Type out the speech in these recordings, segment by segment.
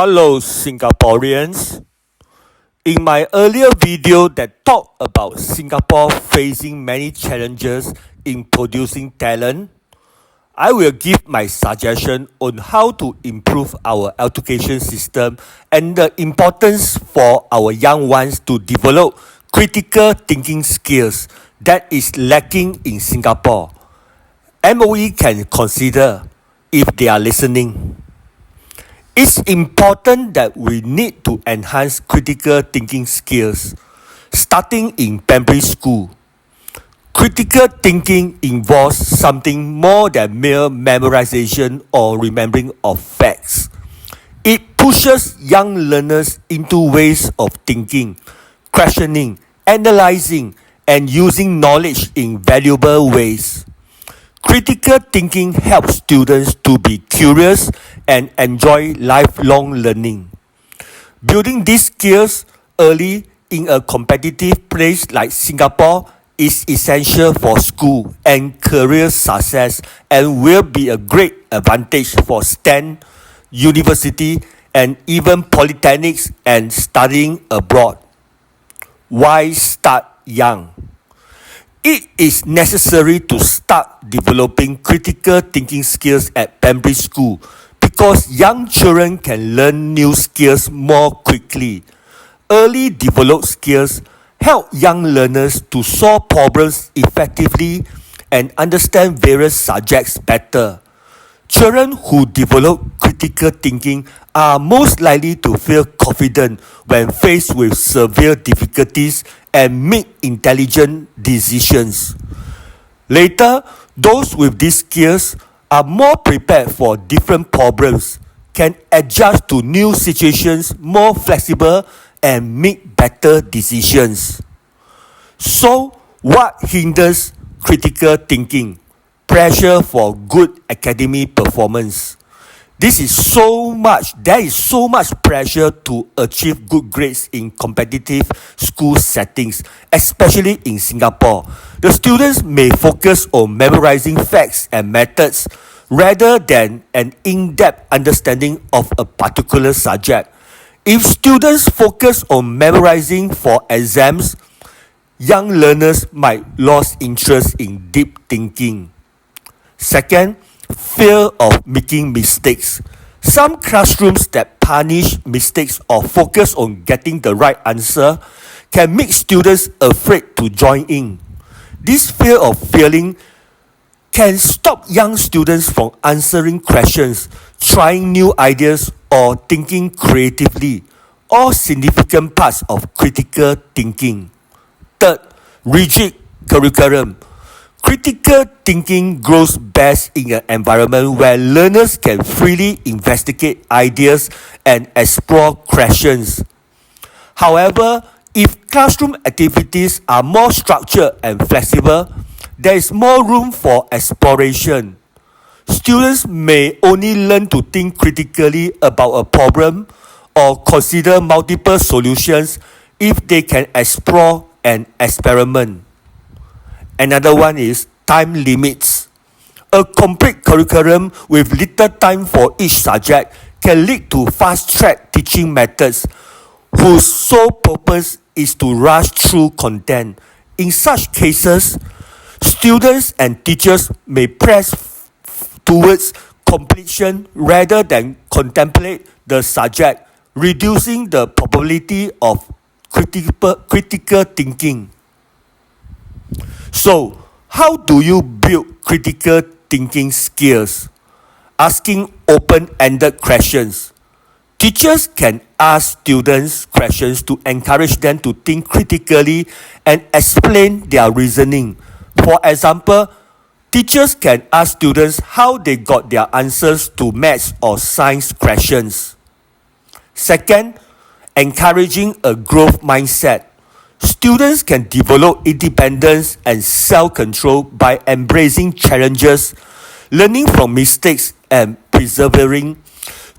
Hello, Singaporeans. In my earlier video that talked about Singapore facing many challenges in producing talent, I will give my suggestion on how to improve our education system and the importance for our young ones to develop critical thinking skills that is lacking in Singapore. MOE can consider if they are listening. It's important that we need to enhance critical thinking skills, starting in primary school. Critical thinking involves something more than mere memorization or remembering of facts. It pushes young learners into ways of thinking, questioning, analyzing, and using knowledge in valuable ways. Critical thinking helps students to be curious and enjoy lifelong learning. Building these skills early in a competitive place like Singapore is essential for school and career success and will be a great advantage for STEM, university, and even polytechnics and studying abroad. Why start young? It is necessary to start developing critical thinking skills at primary school because young children can learn new skills more quickly. Early developed skills help young learners to solve problems effectively and understand various subjects better. Children who develop critical thinking are most likely to feel confident when faced with severe difficulties and make intelligent decisions. Later, those with these skills are more prepared for different problems, can adjust to new situations more flexible, and make better decisions. So, what hinders critical thinking? Pressure for good academic performance. There is so much pressure to achieve good grades in competitive school settings, especially in Singapore. The students may focus on memorizing facts and methods rather than an in-depth understanding of a particular subject. If students focus on memorizing for exams, young learners might lose interest in deep thinking. Second, fear of making mistakes. Some classrooms that punish mistakes or focus on getting the right answer can make students afraid to join in. This fear of failing can stop young students from answering questions, trying new ideas, or thinking creatively, all significant parts of critical thinking. Third, rigid curriculum. Critical thinking grows best in an environment where learners can freely investigate ideas and explore questions. However, if classroom activities are more structured and flexible, there is more room for exploration. Students may only learn to think critically about a problem or consider multiple solutions if they can explore and experiment. Another one is time limits. A complete curriculum with little time for each subject can lead to fast-track teaching methods whose sole purpose is to rush through content. In such cases, students and teachers may press towards completion rather than contemplate the subject, reducing the probability of critical thinking. So, how do you build critical thinking skills? Asking open-ended questions. Teachers can ask students questions to encourage them to think critically and explain their reasoning. For example, teachers can ask students how they got their answers to maths or science questions. Second, encouraging a growth mindset. Students can develop independence and self-control by embracing challenges, learning from mistakes, and persevering.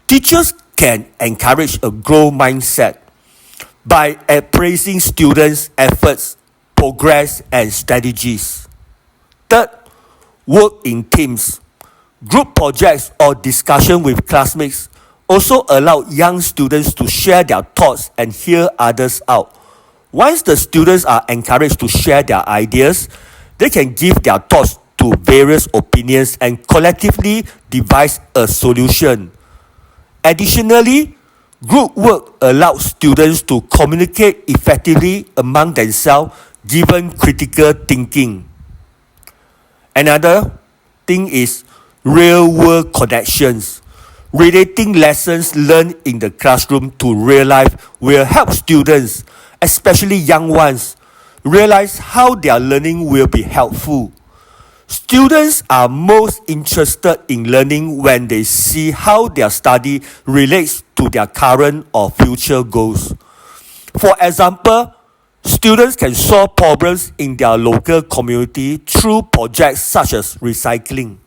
Teachers can encourage a growth mindset by appraising students' efforts, progress, and strategies. Third, work in teams. Group projects or discussion with classmates Also allow young students to share their thoughts and hear others out. Once the students are encouraged to share their ideas, they can give their thoughts to various opinions and collectively devise a solution. Additionally, group work allows students to communicate effectively among themselves given critical thinking. Another thing is real-world connections. Relating lessons learned in the classroom to real life will help students, especially young ones, realize how their learning will be helpful. Students are most interested in learning when they see how their study relates to their current or future goals. For example, students can solve problems in their local community through projects such as recycling.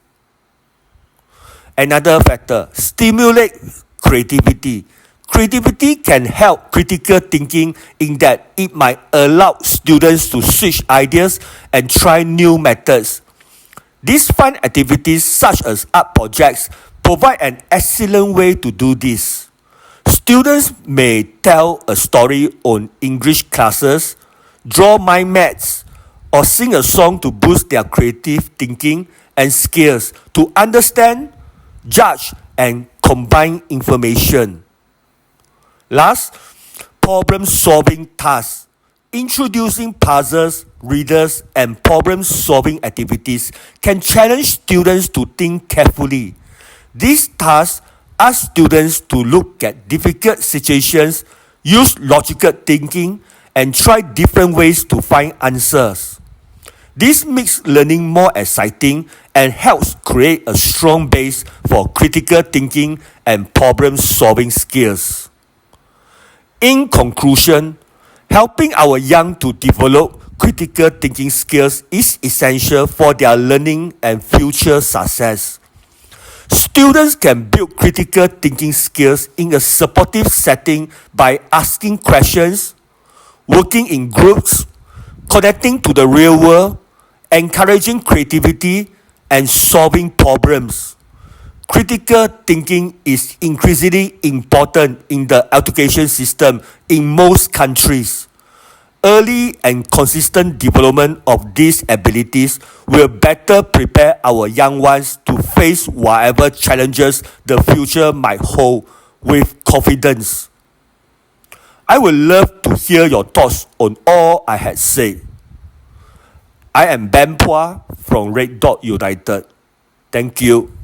Another factor, stimulate creativity. Creativity can help critical thinking in that it might allow students to switch ideas and try new methods. These fun activities such as art projects provide an excellent way to do this. Students may tell a story on English classes, draw mind maps, or sing a song to boost their creative thinking and skills to understand, judge, and combine information. Last, problem-solving tasks. Introducing puzzles, riddles, and problem-solving activities can challenge students to think carefully. These tasks ask students to look at difficult situations, use logical thinking, and try different ways to find answers. This makes learning more exciting and helps create a strong base for critical thinking and problem-solving skills. In conclusion, helping our young to develop critical thinking skills is essential for their learning and future success. Students can build critical thinking skills in a supportive setting by asking questions, working in groups, connecting to the real world, encouraging creativity, and solving problems. Critical thinking is increasingly important in the education system in most countries. Early and consistent development of these abilities will better prepare our young ones to face whatever challenges the future might hold with confidence. I would love to hear your thoughts on all I had said. I am Puah from Red Dot United. Thank you.